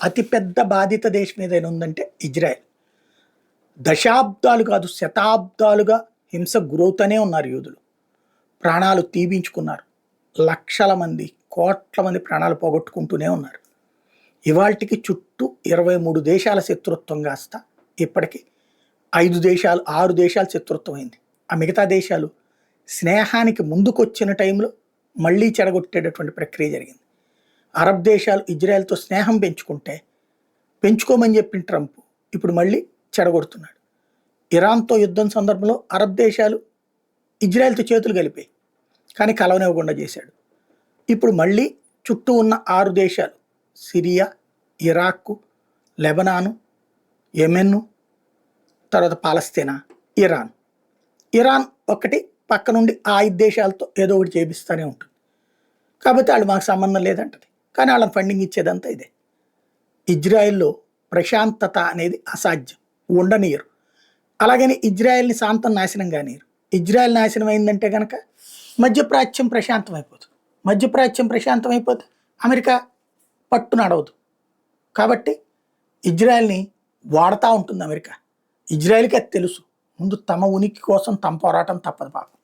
అతిపెద్ద బాధిత దేశం ఏదైనా ఉందంటే ఇజ్రాయెల్. దశాబ్దాలు కాదు శతాబ్దాలుగా హింస గురవుతూనే ఉన్నారు యూదులు. ప్రాణాలు తీపించుకున్నారు. లక్షల మంది, కోట్ల మంది ప్రాణాలు పోగొట్టుకుంటూనే ఉన్నారు. ఇవాల్టికి చుట్టూ 23 దేశాల శత్రుత్వం కాస్త ఇప్పటికి 6 దేశాలు శత్రుత్వం అయింది. ఆ మిగతా దేశాలు స్నేహానికి ముందుకొచ్చిన టైంలో మళ్ళీ చెడగొట్టేటటువంటి ప్రక్రియ జరిగింది. అరబ్ దేశాలు ఇజ్రాయెల్తో స్నేహం పెంచుకోమని చెప్పిన ట్రంప్ ఇప్పుడు మళ్ళీ చెడగొడుతున్నాడు. ఇరాన్తో యుద్ధం సందర్భంలో అరబ్ దేశాలు ఇజ్రాయెల్తో చేతులు కలిపాయి, కానీ కలవనివ్వకుండా చేశాడు. ఇప్పుడు మళ్ళీ చుట్టూ ఉన్న 6 దేశాలు సిరియా, ఇరాక్, లెబనాను, యెమెన్, తర్వాత పాలస్తీనా, ఇరాన్ ఒక్కటి పక్క నుండి ఆ 5 దేశాలతో ఏదో ఒకటి చేపిస్తూనే ఉంటుంది. కాబట్టి వాళ్ళు మాకు సంబంధం లేదంటది, కానీ వాళ్ళని ఫండింగ్ ఇచ్చేదంతా ఇదే. ఇజ్రాయెల్లో ప్రశాంతత అనేది అసాధ్యం, ఉండనీయరు. అలాగని ఇజ్రాయెల్ని శాంతం నాశనం కానీయరు. ఇజ్రాయెల్ నాశనం అయిందంటే కనుక మధ్యప్రాచ్యం ప్రశాంతం అయిపోతుంది. మధ్యప్రాచ్యం ప్రశాంతం అయిపోతే అమెరికా పట్టు నడవదు. కాబట్టి ఇజ్రాయెల్ని వాడుతూ ఉంటుంది అమెరికా. ఇజ్రాయెల్కి అది తెలుసు, ముందు తమ ఉనికి కోసం తమ పోరాటం తప్పదు పాపం.